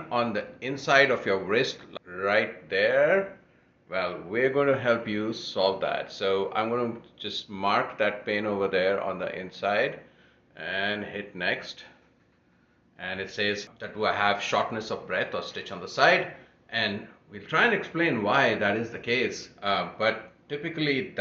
pain on the inside of your wrist right there, well, we're going to help you solve that. So I'm going to just mark that pain over there on the inside and hit next. And it says that do I have shortness of breath or stitch on the side, and we'll try and explain why that is the case. But typically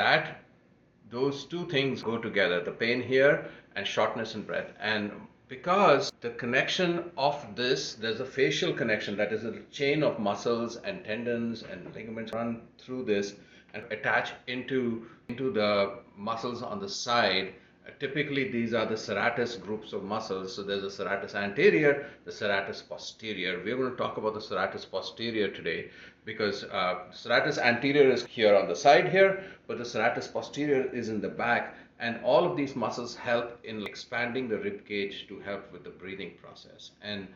those two things go together, the pain here and shortness in breath. And because the connection of this, there's a facial connection, that is a chain of muscles and tendons and ligaments run through this and attach into the muscles on the side. Typically these are the serratus groups of muscles. So there's the serratus anterior, the serratus posterior. We're going to talk about the serratus posterior today because serratus anterior is here on the side here, but the serratus posterior is in the back, and all of these muscles help in expanding the rib cage to help with the breathing process. And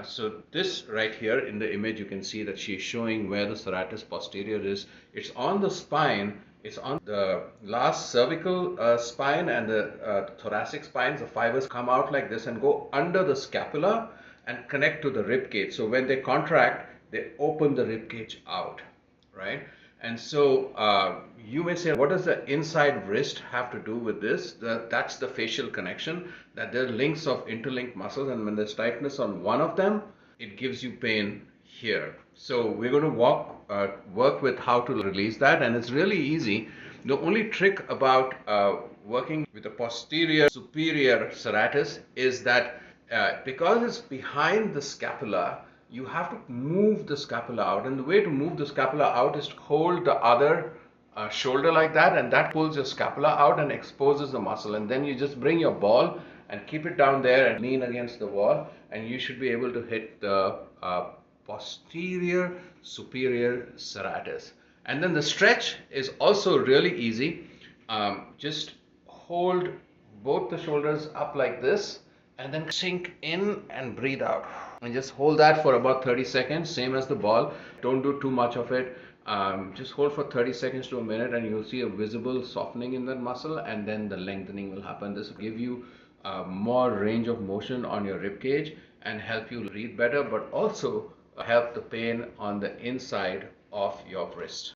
so this right here in the image, you can see that she's showing where the serratus posterior is. It's on the spine. It's on the last cervical spine and the thoracic spines. The fibers come out like this and go under the scapula and connect to the rib cage. So when they contract, they open the rib cage out, right? And so you may say, what does the inside wrist have to do with this? That's the facial connection, that there are links of interlinked muscles, and when there's tightness on one of them, it gives you pain here. So we're going to work with how to release that, and it's really easy. The only trick about working with the posterior superior serratus is that because it's behind the scapula, you have to move the scapula out, and the way to move the scapula out is to hold the other shoulder like that, and that pulls your scapula out and exposes the muscle, and then you just bring your ball and keep it down there and lean against the wall, and you should be able to hit the posterior superior serratus. And then the stretch is also really easy. Just hold both the shoulders up like this and then sink in and breathe out, and just hold that for about 30 seconds, same as the ball. Don't do too much of it. Just hold for 30 seconds to a minute, and you'll see a visible softening in that muscle, and then the lengthening will happen. This will give you more range of motion on your rib cage and help you breathe better, but also help the pain on the inside of your wrist.